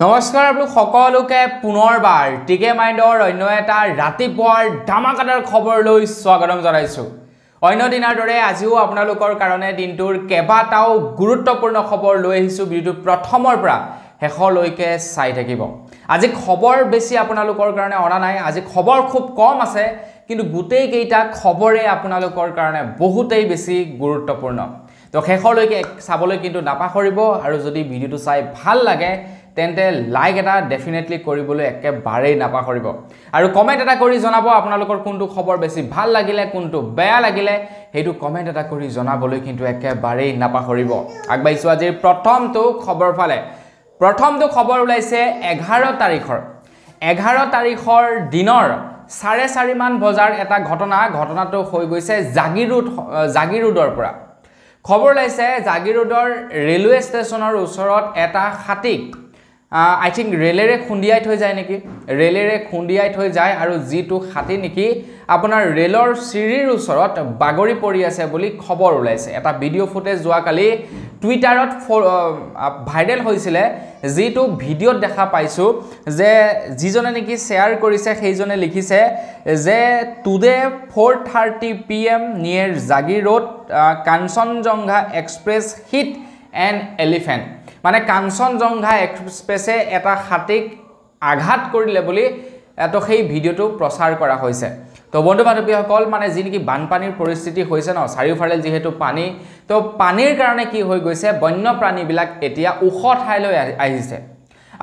নমস্কাৰ আপোনালোক সকলোকে পুনৰবাৰ টিকে মাইণ্ডৰ অন্য এটা ৰাতিপুৱাৰ ধামাকাদাৰ খবৰলৈ স্বাগতম জনাইছো। অন্য দিনৰ দৰে আজিও আপোনালোকৰ কাৰণে দিনটোৰ কেইবাটাও গুৰুত্বপূৰ্ণ খবৰ লৈ আহিছো। ভিডিঅ'টো প্ৰথমৰ পৰা শেষলৈকে চাই থাকিব। আজি খবৰ বেছি আপোনালোকৰ কাৰণে অনা নাই, আজি খবৰ খুব কম আছে, কিন্তু গোটেই কেইটা খবৰে আপোনালোকৰ কাৰণে বহুতেই বেছি গুৰুত্বপূৰ্ণ। তো শেষলৈকে চাবলৈ কিন্তু নাপাহৰিব, আৰু যদি ভিডিঅ'টো চাই ভাল লাগে তেন্তে লাইক এটা ডেফিনেটলি কৰিবলৈ একেবাৰেই নাপাহৰিব, আৰু কমেণ্ট এটা কৰি জনাব আপোনালোকৰ কোনটো খবৰ বেছি ভাল লাগিলে, কোনটো বেয়া লাগিলে, সেইটো কমেণ্ট এটা কৰি জনাবলৈ কিন্তু একেবাৰেই নাপাহৰিব। আগবাঢ়িছো আজিৰ প্ৰথমটো খবৰ ফালে। প্ৰথমটো খবৰ ওলাইছে 11 তাৰিখৰ দিনৰ 4:30 মান বজাৰ এটা ঘটনাটো হৈ গৈছে জাগিৰোডৰ পৰা। খবৰ ওলাইছে জাগিৰোডৰ ৰেলৱে ষ্টেচনৰ ওচৰত এটা হাতীক আই থিংক ৰেলেৰে খুন্দিয়াই থৈ যায় নেকি, ৰেলেৰে খুন্দিয়াই থৈ যায়, আৰু যিটো হাতী নেকি আপোনাৰ ৰেলৰ চিৰিৰ ওচৰত বাগৰি পৰি আছে বুলি খবৰ ওলাইছে। এটা ভিডিঅ' ফুটেজ যোৱাকালি টুইটাৰত ভাইৰেল হৈছিলে, যিটো ভিডিঅ'ত দেখা পাইছোঁ যে যিজনে নেকি শ্বেয়াৰ কৰিছে সেইজনে লিখিছে যে today 4:30 PM near Jagiroad Kanchanjunga express hit an elephant. মানে কাঞ্চনজংঘা এক্সপ্ৰেছে এটা হাতীক আঘাত কৰিলে বুলি তো সেই ভিডিঅ'টো প্ৰচাৰ কৰা হৈছে। তো বন্ধু বান্ধৱীসকল, মানে যি নেকি বানপানীৰ পৰিস্থিতি হৈছে ন, চাৰিওফালে যিহেতু পানী, তো পানীৰ কাৰণে কি হৈ গৈছে, বন্যপ্ৰাণীবিলাক এতিয়া ওখ ঠাইলৈ আহিছে।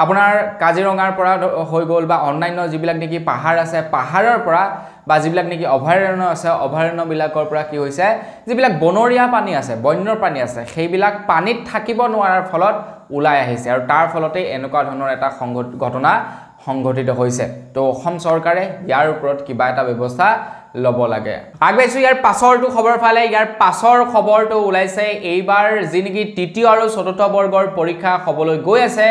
আপোনাৰ কাজিৰঙাৰ পৰা হৈ গ'ল, বা অন্যান্য যিবিলাক নেকি পাহাৰ আছে পাহাৰৰ পৰা, বা যিবিলাক নেকি অভয়াৰণ্য আছে অভয়াৰণ্যবিলাকৰ পৰা কি হৈছে, যিবিলাক বনৰীয়া পানী আছে বন্যপ্ৰাণী আছে সেইবিলাক পানীত থাকিব নোৱাৰাৰ ফলত ওলাই আহিছে, আৰু তাৰ ফলতেই এনেকুৱা ধৰণৰ এটা ঘটনা সংঘটিত হৈছে। তো অসম চৰকাৰে ইয়াৰ ওপৰত কিবা এটা ব্যৱস্থা ল'ব লাগে। আগবাঢ়িছোঁ ইয়াৰ পাছৰটো খবৰ ফালে। ইয়াৰ পাছৰ খবৰটো ওলাইছে এইবাৰ যি নেকি তৃতীয় আৰু চতুৰ্থ বৰ্গৰ পৰীক্ষা হ'বলৈ গৈ আছে,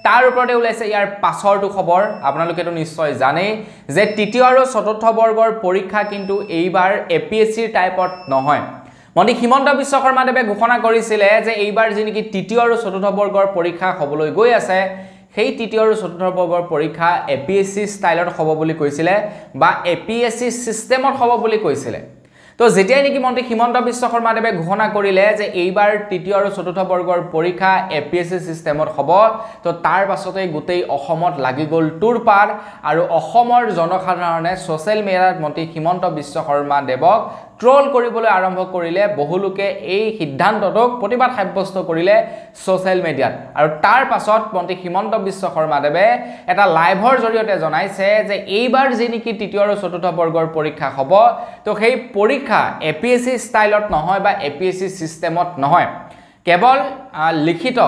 তাৰ ওপৰতে ওলাইছে ইয়াৰ পাছৰটো খবৰ। আপোনালোকেতো নিশ্চয় জানেই যে তৃতীয় আৰু চতুৰ্থ বৰ্গৰ পৰীক্ষা কিন্তু এইবাৰ APSCৰ টাইপত নহয়। মন্ত্ৰী হিমন্ত বিশ্ব শৰ্মাদেৱে ঘোষণা কৰিছিলে যে এইবাৰ যি নেকি তৃতীয় আৰু চতুৰ্থ বৰ্গৰ পৰীক্ষা হ'বলৈ গৈ আছে, সেই তৃতীয় আৰু চতুৰ্থ বৰ্গৰ পৰীক্ষা APSC ষ্টাইলত হ'ব বুলি কৈছিলে, বা APSC চিষ্টেমত হ'ব বুলি কৈছিলে। তো যেতিয়াই নেকি মন্ত্ৰী হিমন্ত বিশ্ব শৰ্মাদেৱে ঘোষণা কৰিলে যে এইবাৰ তৃতীয় আৰু চতুৰ্থ বৰ্গৰ পৰীক্ষা APSC চিষ্টেমত হ'ব, তো তাৰ পাছতেই গোটেই অসমত লাগি গ'ল তোৰপাৰ, আৰু অসমৰ জনসাধাৰণে ছ'চিয়েল মিডিয়াত মন্ত্ৰী হিমন্ত বিশ্ব শৰ্মাদেৱক ট্ৰল কৰিবলৈ আৰম্ভ কৰিলে। বহুলোকে এই সিদ্ধান্তটোক প্ৰতিবাদ সাব্যস্ত কৰিলে ছ'চিয়েল মিডিয়াত, আৰু তাৰ পাছত মন্ত্ৰী হিমন্ত বিশ্ব শৰ্মাদেৱে এটা লাইভৰ জৰিয়তে জনাইছে যে এইবাৰ যি নেকি তৃতীয় আৰু চতুৰ্থ বৰ্গৰ পৰীক্ষা হ'ব, তো সেই পৰীক্ষা APSC ষ্টাইলত নহয়, বা APSC চিষ্টেমত নহয়, কেৱল লিখিত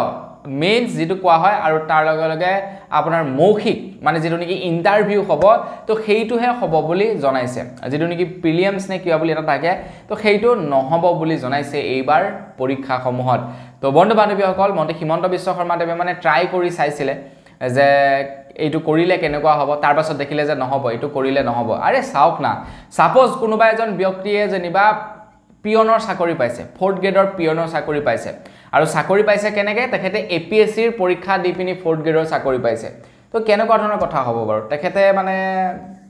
মেইনছ যিটো কোৱা হয়, আৰু তাৰ লগে লগে আপোনাৰ মৌখিক মানে যিটো নেকি ইণ্টাৰভিউ হ'ব, তো সেইটোহে হ'ব বুলি জনাইছে। যিটো নেকি প্ৰিলিয়ামছ নে কিবা বুলি এটা থাকে, তো সেইটো নহ'ব বুলি জনাইছে এইবাৰ পৰীক্ষাসমূহত। তো বন্ধু বান্ধৱীসকল, মন্ত্ৰী হিমন্ত বিশ্ব শৰ্মাদেৱে মানে ট্ৰাই কৰি চাইছিলে যে এইটো কৰিলে কেনেকুৱা হ'ব, তাৰ পাছত দেখিলে যে নহ'ব, এইটো কৰিলে নহ'ব। আৰে চাওক না, ছাপ'জ কোনোবা এজন ব্যক্তিয়ে যেনিবা পিয়নৰ চাকৰি পাইছে, 4th গ্ৰেডৰ পিয়নৰ চাকৰি পাইছে, আৰু চাকৰি পাইছে কেনেকৈ, তেখেতে APSCৰ পৰীক্ষা দি পিনি 4th গ্ৰেডৰ চাকৰি পাইছে। তো কেনেকুৱা ধৰণৰ কথা হ'ব বাৰু, তেখেতে মানে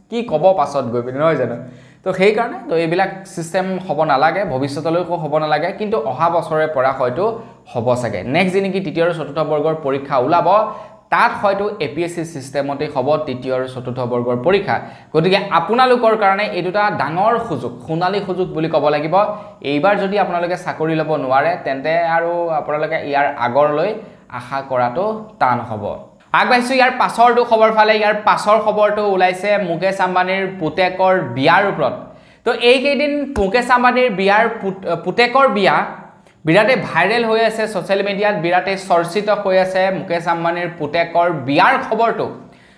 কি ক'ব পাছত গৈ পিনি, নহয় জানো? তো সেইকাৰণে তো এইবিলাক চিষ্টেম হ'ব নালাগে, ভৱিষ্যতলৈকো হ'ব নালাগে, কিন্তু অহা বছৰে পৰা হয়তো হ'ব চাগে। নেক্সট যি নেকি তৃতীয় আৰু চতুৰ্থ বৰ্গৰ পৰীক্ষা ওলাব, তাত হয়তো APSC চিষ্টেমতেই হ'ব তৃতীয় আৰু চতুৰ্থ বৰ্গৰ পৰীক্ষা। গতিকে আপোনালোকৰ কাৰণে এইটো এটা ডাঙৰ সুযোগ, সোণালী সুযোগ বুলি ক'ব লাগিব। এইবাৰ যদি আপোনালোকে চাকৰি ল'ব নোৱাৰে, তেন্তে আৰু আপোনালোকে ইয়াৰ আগৰলৈ আশা কৰাটো টান হ'ব। আগবাঢ়িছোঁ ইয়াৰ পাছৰটো খবৰ ফালে। ইয়াৰ পাছৰ খবৰটো ওলাইছে মুকেশ আম্বানীৰ পুতেকৰ বিয়াৰ ওপৰত। তো এইকেইদিন মুকেশ আম্বানীৰ পুতেকৰ বিয়া বিৰাটেই ভাইৰেল হৈ আছে ছ'চিয়েল মিডিয়াত, বিৰাটেই চৰ্চিত হৈ আছে মুকেশ আম্বানীৰ পুতেকৰ বিয়াৰ খবৰটো।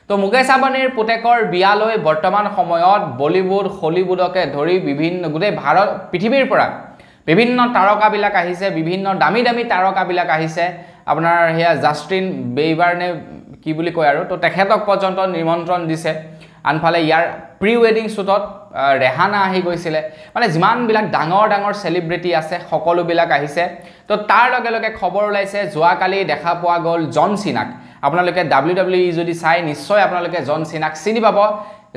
তো মুকেশ আম্বানীৰ পুতেকৰ বিয়ালৈ বৰ্তমান সময়ত বলিউড হলিউডকে ধৰি গোটেই পৃথিৱীৰ পৰা বিভিন্ন তাৰকাবিলাক আহিছে, বিভিন্ন দামী দামী তাৰকাবিলাক আহিছে। আপোনাৰ সেয়া জাষ্টিন বেইবাৰ নে কি বুলি কয়, আৰু তো তেখেতক পৰ্যন্ত নিমন্ত্ৰণ দিছে। আনফালে ইয়াৰ প্ৰি ৱেডিং শ্বুটত ৰেহানা আহি গৈছিলে, মানে যিমানবিলাক ডাঙৰ ডাঙৰ চেলিব্ৰিটি আছে সকলোবিলাক আহিছে। তো তাৰ লগে লগে খবৰ ওলাইছে যোৱাকালি দেখা পোৱা গ'ল জন চিনাক। আপোনালোকে WWE যদি চাই নিশ্চয় আপোনালোকে জন সিনাক চিনি পাব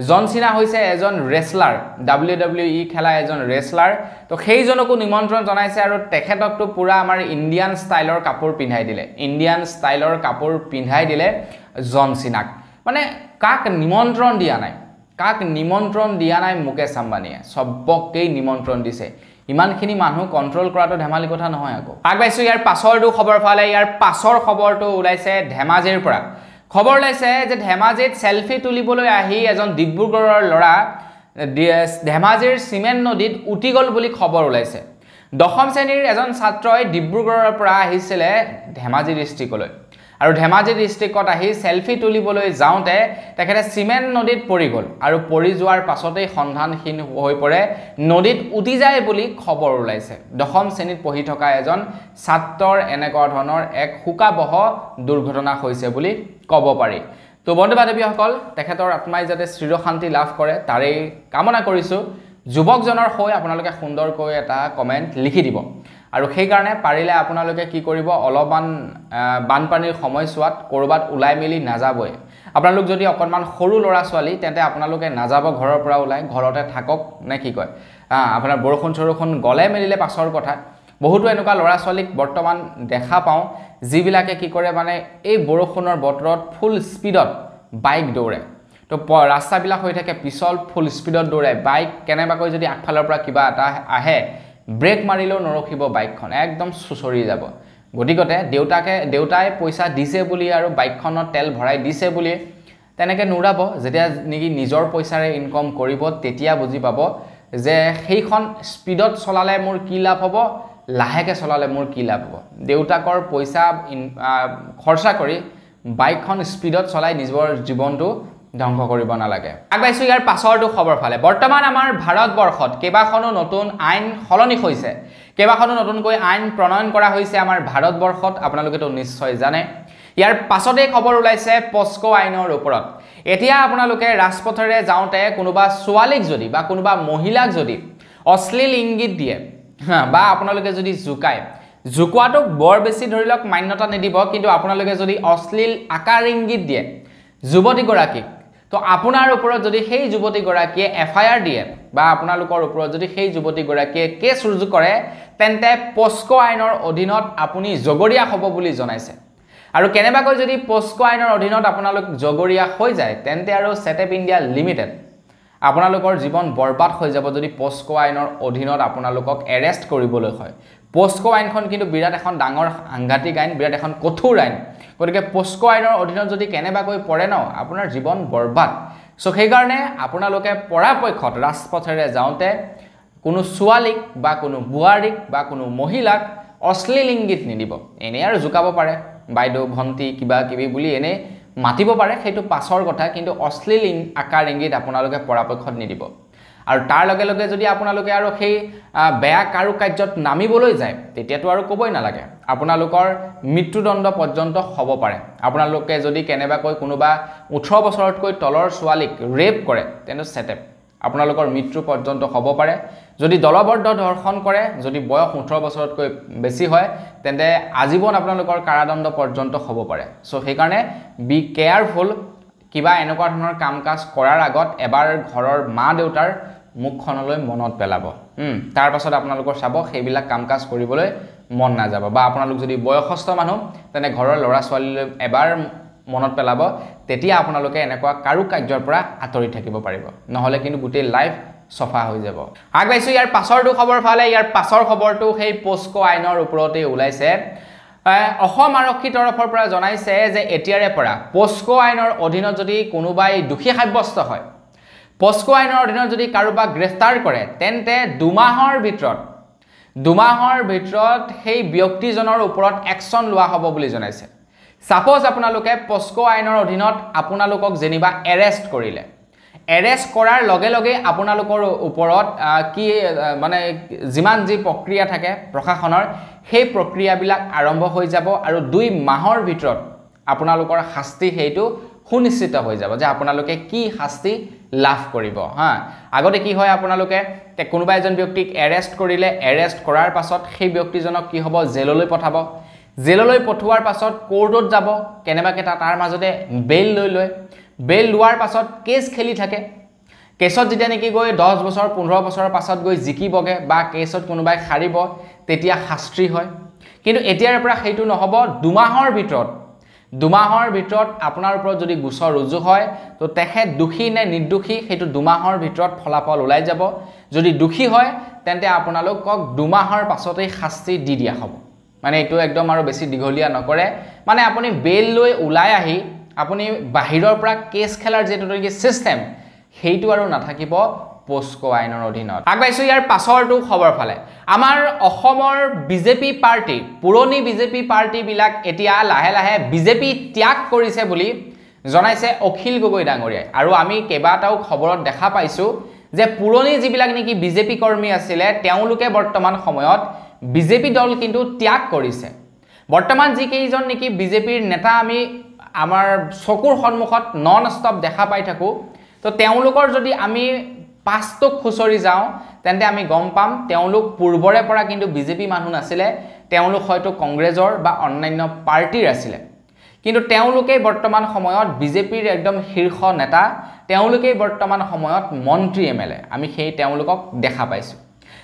জন সিনা হৈছে এজন ৰেসলাৰ WWE খেলা এজন ৰেসলাৰ তো সেইজনকো নিমন্ত্ৰণ জনাইছে আৰু তেখেতকটো পুৰা আমাৰ ইণ্ডিয়ান ষ্টাইলৰ কাপোৰ পিন্ধাই দিলে ইণ্ডিয়ান ষ্টাইলৰ কাপোৰ পিন্ধাই দিলে জন সিনাক মানে কাক নিমন্ত্ৰণ দিয়া নাই মুকেশ আম্বানীয়ে সবকেই নিমন্ত্ৰণ দিছে ইমানখিনি মানুহ কন্ট্ৰোল কৰাটো ধেমালি কথা নহয় আকৌ আগবাইছো ইয়াৰ পাছৰটো খবৰ ফালে ইয়াৰ পাছৰ খবৰটো ওলাইছে ধেমাজিৰ পৰা খবৰ লাইছে যে ধেমাজিত সেলফি তুলিবলৈ আহি এজন ডিব্ৰুগড়ৰ লৰা ধেমাজিৰ সিমেন্ট নদীত উটি গল বুলি খবৰ ওলাইছে দশম শ্ৰেণীৰ এজন ছাত্ৰই ডিব্ৰুগড়ৰ পৰা আহিছিলে ধেমাজি ডিস্ট্ৰিক্টলৈ আৰু ধেমাজি ডিস্ট্ৰিক্টত আহি সেলফি তুলিবলৈ যাওঁতে তেখেতে সিমেন্ট নদীত পৰি গল আৰু পৰি যোৱাৰ পাছতেই সন্ধানহীন হৈ পৰে নদীত উটি যায় বুলি খবৰ ওলাইছে দশম শ্ৰেণীত পঢ়ি থকা এজন ছাত্ৰৰ এনেকুৱা ধৰণৰ এক হুকাবহ দুৰ্ঘটনা হৈছে বুলি কব পাৰি তো বন্ধু বান্ধৱীসকল তেখেতৰ আত্মাই যাতে চিৰশান্তি লাভ কৰে তাৰেই কামনা কৰিছো যুৱকজনৰ হৈ আপোনালোকে সুন্দৰকৈ এটা কমেন্ট লিখি দিব আৰু সেই কাৰণে পাৰিলে আপোনালোকে কি কৰিব অলপমান বানপানীৰ সময়ছোৱাত কৰবাত উলাই মিলি নাযাবই আপোনালোক যদি অকনমান সৰু লৰা ছোৱালী তেন্তে আপোনালোকে নাযাব ঘৰৰ পৰা উলাই ঘৰতে থাকক নে কি কয় আপোনাৰ বৰষুণ গলে মেলিলে পাছৰ কথা বহুতো এনেকুৱা লৰা ছোৱালীক বৰ্তমান দেখা পাওঁ যিবিলাকে কি কৰে মানে এই বৰষুণৰ বতৰত ফুল স্পীডত বাইক দৌৰে তো ৰাস্তাবিলাক হৈ থাকে পিছল ফুল স্পীডত দৌৰে বাইক কেনেবাকৈ যদি আগফালৰ পৰা কিবা এটা আহে ব্ৰেক মাৰিলেও নৰখিব বাইকখন একদম সুচৰি যাব গতিকতে দেউতাই পইচা দিছে বুলি আৰু বাইকখনত তেল ভৰাই দিছে বুলি তেনেকে নুৰাব যেতিয়া নেকি নিজৰ পইচাৰে ইনকাম কৰিব তেতিয়া বুজি পাব যে সেইখন স্পীডত চলালে মোৰ কি লাভ হ'ব লাহেকে চলালে মোৰ কি লাভ হ'ব দেউতাকৰ পইচা খৰচা কৰি বাইকখন স্পীডত চলাই নিজৰ জীৱনটো ধ্বংস কৰিব নালাগে আগবাইছো ইয়াৰ পাছৰটো খবৰ ফালে বৰ্তমান আমাৰ ভাৰতবৰ্ষত কেবাখনো নতুন আইন সলনি হৈছে কেবাখনো নতুনকৈ আইন প্ৰণয়ন কৰা হৈছে আমাৰ ভাৰতবৰ্ষত আপোনালোকেতো নিশ্চয় জানে ইয়াৰ পাছতে খবৰ ওলাইছে পস্কো আইনৰ ওপৰত এতিয়া আপোনালোকে ৰাজপথৰে যাওঁতে কোনোবা ছোৱালীক যদি বা কোনোবা মহিলাক যদি অশ্লীল ইংগিত দিয়ে বা আপোনালোকে যদি জুকোৱাটো বৰ বেছি ধৰি লওক মান্যতা নিদিব কিন্তু আপোনালোকে যদি অশ্লীল আকাৰ ইংগিত দিয়ে যুৱতী গৰাকীক তো আপোনাৰ ওপৰত যদি সেই যুৱতী গৰাকীয়ে এফআইআৰ দিয়ে বা আপোনালোকৰ ওপৰত যদি সেই যুৱতী গৰাকীয়ে কেছ ৰুজু কৰে তেন্তে পস্কো আইনৰ অধীনত আপুনি জগৰীয়া হ'ব বুলি জনাইছে আৰু কেনেবাকৈ যদি পস্কো আইনৰ অধীনত আপোনালোক জগৰীয়া হৈ যায় তেন্তে আৰু সেটআপ ইণ্ডিয়া লিমিটেড আপোনালোকৰ জীৱন বৰবাদ হৈ যাব যদি পস্কো আইনৰ অধীনত আপোনালোকক এৰেষ্ট কৰিবলৈ হয় পস্কো আইনখন কিন্তু বিৰাট এখন ডাঙৰ সাংঘাতিক আইন বিৰাট এখন কঠোৰ আইন গতিকে পস্কো আইনৰ অধীনত যদি কেনেবাকৈ পৰে ন আপোনাৰ জীৱন বৰবাদ সো সেই কাৰণে আপোনালোকে পৰাপক্ষত ৰাজপথৰে যাওঁতে কোনো ছোৱালীক বা কোনো বুৱাৰীক বা কোনো মহিলাক অশ্লীল ইংগিত নিদিব এনে আৰু জুকাব পাৰে বাইদেউ ভন্টি কিবা কিবি বুলি এনে মাতিব পাৰে সেইটো পাছৰ কথা কিন্তু অশ্লীল আকাৰ ইংগিত আপোনালোকে পৰাপক্ষত নিদিব আৰু তাৰ লগে লগে যদি আপোনালোকে আৰু সেই বেয়া কাৰু কাৰ্যত নামিবলৈ যায় তেতিয়াতো আৰু কবই নালাগে আপোনালোকৰ মৃত্যুদণ্ড পৰ্যন্ত হ'ব পাৰে আপোনালোকে যদি কেনেবাকৈ কোনোবা 18 বছৰতকৈ তলৰ ছোৱালীক ৰেপ কৰে তেনে সেটআপ আপোনালোকৰ মৃত্যু পৰ্যন্ত হ'ব পাৰে যদি দলবদ্ধ ধৰ্ষণ কৰে যদি বয়স 18 বছৰতকৈ বেছি হয় তেন্তে আজীৱন আপোনালোকৰ কাৰাদণ্ড পৰ্যন্ত হ'ব পাৰে সো সেই কাৰণে বি কেয়াৰফুল কিবা এনেকুৱা ধৰণৰ কাম কাজ কৰাৰ আগত এবাৰ ঘৰৰ মা দেউতাৰ মুখখনলৈ মনত পেলাব তাৰ পাছত আপোনালোকৰ চাব সেইবিলাক কাম কাজ কৰিবলৈ মন না যাব বা আপোনালোক যদি বয়সস্থ মানুহ তেনে ঘৰৰ ল'ৰা ছোৱালীলৈ এবাৰ মনত পেলাব তেতিয়া আপোনালোকে এনেকুৱা কাৰু কাৰ্যৰ পৰা আঁতৰি থাকিব পাৰিব নহলে কিন্তু গোটেই লাইফ সফা হৈ যাব আগবাইছো ইয়াৰ পাছৰটো খবৰ ফালে ইয়াৰ পাছৰ খবৰটো সেই পস্কো আইনৰ ওপৰতে ওলাইছে অসম আৰক্ষীৰ তৰফৰ পৰা জনাইছে যে এতিয়াৰে পৰা পস্কো আইনৰ অধীনত যদি কোনোবাই দোষী সাব্যস্ত হয় পস্কো আইনৰ অধীনত যদি কাৰোবাক গ্ৰেফতাৰ কৰে তেন্তে 2 মাহৰ ভিতৰত সেই ব্যক্তিজনৰ ওপৰত একচন লোৱা হ'ব বুলি জনাইছে সাপোজ আপোনালোকে পস্কো আইনৰ অধীনত আপোনালোকক যেনিবা এৰেষ্ট কৰিলে এৰেষ্ট কৰাৰ লগে লগে আপোনালোকৰ ওপৰত কি মানে যিমান যি প্ৰক্ৰিয়া থাকে প্ৰশাসনৰ সেই প্ৰক্ৰিয়াবিলাক আৰম্ভ হৈ যাব আৰু 2 মাহৰ ভিতৰত আপোনালোকৰ শাস্তি হেতু সুনিশ্চিত হৈ যাব যে আপোনালোকে কি শাস্তি লাভ কৰিব আগতে কি হয় আপোনালোকে কোনোবা এজন ব্যক্তিক এৰেষ্ট কৰিলে এৰেষ্ট কৰাৰ পাছত সেই ব্যক্তিজনক কি হ'ব জেললৈ পঠাব জেললৈ পঠোৱাৰ পাছত কোৰ্টত যাব কেনেবাকে তাৰ মাজতে বেল লৈ বেল লোৱাৰ পাছত কেছ খেলি থাকে কেছত যেতিয়া নেকি গৈ 10 বছৰ 15 বছৰৰ পাছত গৈ জিকিবগে বা কেছত কোনোবাই খাৰিব তেতিয়া শাস্তি হয় কিন্তু এতিয়াৰ পৰা সেইটো নহব দুমাহৰ ভিতৰত আপোনাৰ ওপৰত যদি গোচৰ ৰুজু হয় তো তেখেত দোষী নে নিৰ্দোষী সেইটো দুমাহৰ ভিতৰত ফলাফল ওলাই যাব যদি দোষী হয় তেন্তে আপোনালোকক দুমাহৰ পাছতেই শাস্তি দি দিয়া হ'ব মানে এইটো একদম আৰু বেছি দীঘলীয়া নকৰে মানে আপুনি বেল লৈ ওলাই আহি আপুনি বাহিৰৰ পৰা কেছ খেলাৰ যেটো নেকি সিস্টেম সেইটো আৰু নাথাকিব পোস্কো আইনৰ অধীনত আগবাইছো ইয়াৰ পাছৰটো খবৰ ফালে আমাৰ অসমৰ বিজেপি পাৰ্টি পুৰণি বিজেপি পাৰ্টি বিলাক এতিয়া লাহে লাহে বিজেপি ত্যাগ কৰিছে বুলি জনাইছে অখিল গগৈ ডাঙৰীয়াই আৰু আমি কেবাটাও খবৰত দেখা পাইছো যে পুৰণি যিবিলাক নেকি বিজেপি কৰ্মী আছিল তেওঁলোকে বৰ্তমান সময়ত বিজেপি দল কিন্তু ত্যাগ কৰিছে বৰ্তমান যি কেইজন নেকি বিজেপিৰ নেতা আমি আমাৰ চকুৰ সন্মুখত নন ষ্টপ দেখা পাই থাকো তো তেওঁলোকৰ যদি আমি পাঁচটোক খুচৰি যাওঁ তেন্তে আমি গম পাম তেওঁলোক পূৰ্বৰে পৰা কিন্তু বিজেপি মানুহ নাছিলে তেওঁলোক হয়তো কংগ্ৰেছৰ বা অন্যান্য পাৰ্টিৰ আছিলে কিন্তু তেওঁলোকে বৰ্তমান সময়ত বিজেপিৰ একদম শীৰ্ষ নেতা তেওঁলোকে বৰ্তমান সময়ত মন্ত্ৰী এমএলএ আমি সেই তেওঁলোকক দেখা পাইছো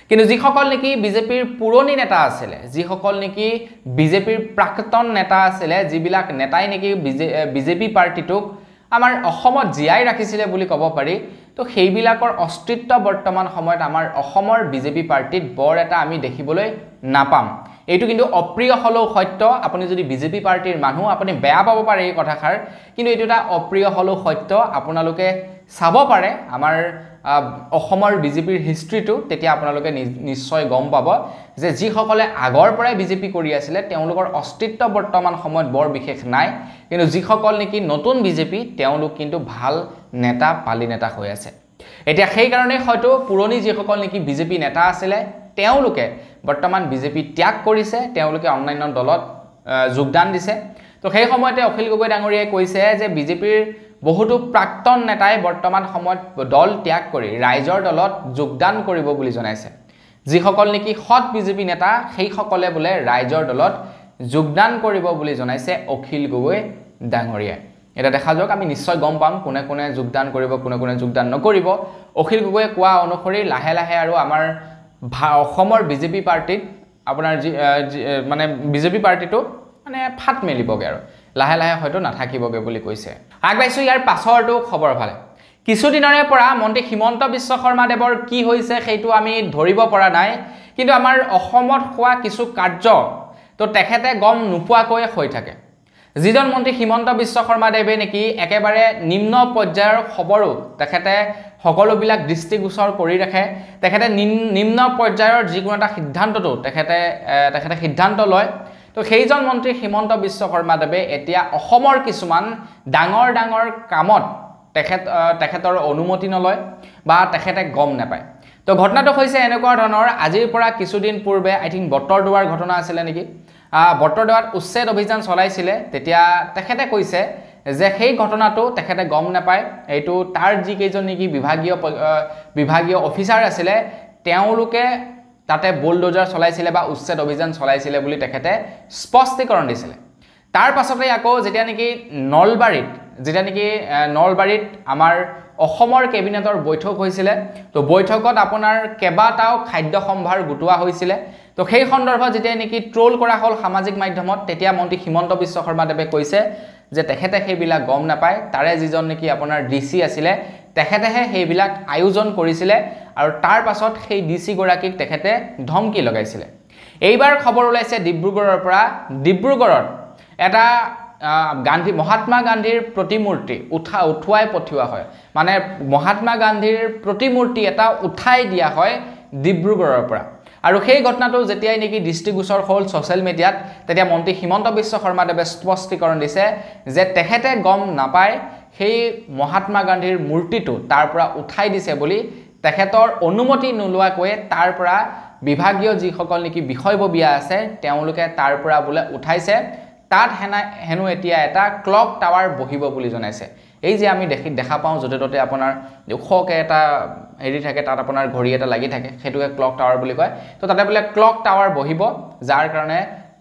কিন্তু যিসকল নেকি বিজেপিৰ পুৰণি নেতা আছিল যিসকল নেকি বিজেপিৰ প্ৰাক্তন নেতা আছিল যিবিলাক নেতাই নেকি বিজেপি পাৰ্টিটোক আমাৰ অসমত জিয়াই ৰাখিছিলে বুলি ক'ব পাৰি তো সেইবিলাকৰ অস্তিত্ব বৰ্তমান সময়ত আমাৰ অসমৰ বিজেপি পাৰ্টিত বৰ এটা আমি দেখিবলৈ নাপাম এইটো কিন্তু অপ্ৰিয় হলেও সত্য আপুনি যদি বিজেপি পাৰ্টিৰ মানুহ আপুনি বেয়া পাব পাৰে এই কথাষাৰ কিন্তু এইটো এটা অপ্ৰিয় হলেও সত্য আপোনালোকে চাব পাৰে আমাৰ অসমৰ বিজেপিৰ হিষ্ট্ৰীটো তেতিয়া আপোনালোকে নিশ্চয় গম পাব যে যিসকলে আগৰ পৰাই বিজেপি কৰি আছিল তেওঁলোকৰ অস্তিত্ব বৰ্তমান সময়ত বৰ বিশেষ নাই কিন্তু যিসকল নেকি নতুন বিজেপি তেওঁলোক কিন্তু ভাল নেতা পালি নেতা হৈ আছে এতিয়া সেই কাৰণে হয়তো পুৰণি যিসকল নেকি বিজেপি নেতা আছিল তেওঁলোকে বৰ্তমান বিজেপি ত্যাগ কৰিছে তেওঁলোকে অন্যান্য দলত যোগদান দিছে তো সেই সময়তে অখিল গগৈ ডাঙৰীয়াই কৈছে যে বিজেপিৰ বহুতো প্ৰাক্তন নেতাই বৰ্তমান সময়ত দল ত্যাগ কৰি ৰাইজৰ দলত যোগদান কৰিব বুলি জনাইছে যিসকল নেকি হট বিজেপি নেতা সেই সকলে বোলে ৰাইজৰ দলত যোগদান কৰিব বুলি জনাইছে অখিল গগৈ ডাঙৰীয়াই এটা দেখা যাওক আমি নিশ্চয় গম পাম কোনে কোনে যোগদান কৰিব কোনে কোনে যোগদান নকৰিব অখিল গগৈ কোৱা অনুসৰি লাহে লাহে আৰু আমাৰ অসমৰ বিজেপি পাৰ্টিত আপোনাৰ মানে বিজেপি পাৰ্টিটো মানে ফাট মেলিবগে আৰু লাহে লাহে হয়তো নাথাকিবগে বুলি কৈছে আগবাইছো ইয়াৰ পাছৰটো খবৰ ফালে কিছুদিনৰে পৰা মন্ত্ৰী হিমন্ত বিশ্ব শৰ্মা দেৱৰ কি হৈছে সেইটো আমি ধৰিব পৰা নাই কিন্তু আমাৰ অসমত হোৱা কিছু কাৰ্য তো তেখেতে গম নোপোৱাকৈ হৈ থাকে যিজন মন্ত্ৰী হিমন্ত বিশ্ব শৰ্মা দেৱে নেকি একেবাৰে নিম্ন পৰ্যায়ৰ খবৰো তেখেতে সকলোবিলাক দৃষ্টিগোচৰ কৰি ৰাখে তেখেতে নিম্ন পৰ্যায়ৰ যিকোনো এটা সিদ্ধান্তটো তেখেতে সিদ্ধান্ত লয় তো সেইজন মন্ত্ৰী হিমন্ত বিশ্ব শৰ্মা দেৱে এতিয়া অসমৰ কিছুমান ডাঙৰ ডাঙৰ কামত তেখেতৰ অনুমতি নলয় বা তেখেতে গম নাপায় তো ঘটনাটো হৈছে এনেকুৱা ধৰণৰ আজিৰ পৰা কিছুদিন পূৰ্বে আই থিংক বটৰদুৱাৰ ঘটনা আছিল নেকি বটৰদুৱাৰত উচ্ছেদ অভিযান চলাইছিলে তেতিয়া তেখেতে কৈছে যে সেই ঘটনাটো তেখেতে গম নাপায় এইটো তাৰ যি কেইজন নেকি বিভাগীয় অফিচাৰ আছিল তেওঁলোকে তাতে বুলডোজাৰ চলাইছিলে বা উচ্ছেদ অভিযান চলাইছিলে বুলি তেখেতে স্পষ্টীকৰণ দিছিলে তাৰ পাছতে আকৌ যেতিয়া নেকি নলবাৰীত আমাৰ অসমৰ কেবিনেটৰ বৈঠক হৈছিলে তো বৈঠকত আপোনাৰ কেবাটাও খাদ্য সম্ভাৰ গোটোৱা হৈছিলে তো সেই সন্দৰ্ভত যেতিয়া নেকি ট্ৰোল কৰা হল সামাজিক মাধ্যমত তেতিয়া মন্ত্ৰী হিমন্ত বিশ্ব শৰ্মা দেৱে কৈছে যে তেখেতে সেইবিলাক গম নাপায় তাৰে যিজন নেকি আপোনাৰ ডিসি আছিলে তেখেতেহে সেইবিলাক আয়োজন কৰিছিলে আৰু তাৰ পাছত সেই ডিসি গৰাকীক তেখেতে ধমকি লগাইছিলে এইবাৰ খবৰ ওলাইছে ডিব্ৰুগড়ৰ পৰা ডিব্ৰুগড়ত এটা মহাত্মা গান্ধীৰ প্ৰতিমূৰ্তি উঠুৱাই পঠিওৱা হয় মানে মহাত্মা গান্ধীৰ প্ৰতিমূৰ্তি এটা উঠাই দিয়া হয় ডিব্ৰুগড়ৰ পৰা আৰু সেই ঘটনাটো যেতিয়াই নেকি দৃষ্টিগোচৰ হ'ল সোশ্যাল মিডিয়াত তেতিয়া মন্ত্ৰী হিমন্ত বিশ্ব শৰ্মা দেৱে স্পষ্টীকৰণ দিছে যে তেখেতে গম নাপায় সেই মহাত্মা গান্ধীৰ মূৰ্তিটো তাৰ পৰা উঠাই দিছে বুলি তেখেতৰ অনুমতি নোলোৱাকৈ তাৰ পৰা বিভাগীয় যিসকল নেকি বিষয়ববীয়া আছে তেওঁলোকে তাৰ পৰা বোলে উঠাইছে তাত হেনো এতিয়া এটা ক্লক টাৱাৰ বহিব বুলি জনাইছে এই যে আমি দেখা পাওঁ যতে ততে আপোনাৰ ওখকে এটা হেৰি থাকে তাত আপোনাৰ ঘড়ী এটা লাগি থাকে সেইটোকে ক্লক টাৱাৰ বুলি কয় তো তাতে বোলে ক্লক টাৱাৰ বহিব যাৰ কাৰণে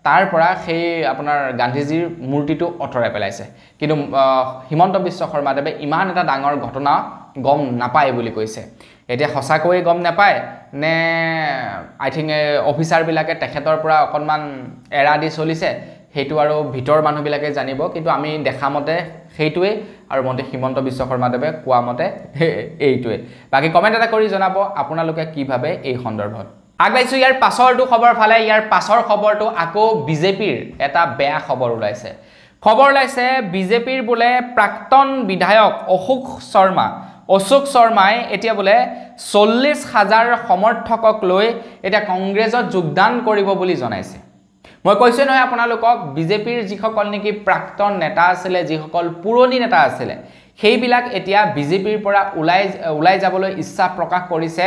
তাৰ পৰা সেই আপোনাৰ গান্ধীজীৰ মূৰ্তিটো অতৰাই পেলাইছে কিন্তু হিমন্ত বিশ্ব শৰ্মাদেৱে ইমান এটা ডাঙৰ ঘটনা গম নাপায় বুলি কৈছে এতিয়া সঁচাকৈ গম নাপায় নে আই থিংক অফিচাৰ বিলাকে তেখেতৰ পৰা অকনমান এৰা দি চলিছে হেতু আৰু ভিতৰ মানুহ বিলাকে জানিব কিন্তু আমি দেখা মতে হেইটোৱে আৰু মতে হিমন্ত বিশ্ব শৰ্মাদেৱে কোৱা মতে এইটোৱে বাকি কমেন্ট এটা কৰি জনাব আপোনালোকে কি ভাবে এই সন্দৰ্ভত আগবাইছো ইয়াৰ পাছৰটো খবৰ ফালে ইয়াৰ পাছৰ খবৰটো আকৌ বিজেপিৰ এটা বেয়া খবৰ ওলাইছে বিজেপিৰ বোলে প্ৰাক্তন বিধায়ক অশোক শৰ্মাই এতিয়া বোলে 40,000 সমৰ্থকক লৈ এটা কংগ্ৰেছত যোগদান কৰিব বুলি জনাইছে মই কৈছো নহয় আপোনালোকক বিজেপিৰ যিসকল নেকি প্ৰাক্তন নেতা আছিল যিসকল পুৰণি নেতা আছিল সেইবিলাক এতিয়া বিজেপিৰ পৰা উলাই যাবলৈ ইচ্ছা প্ৰকাশ কৰিছে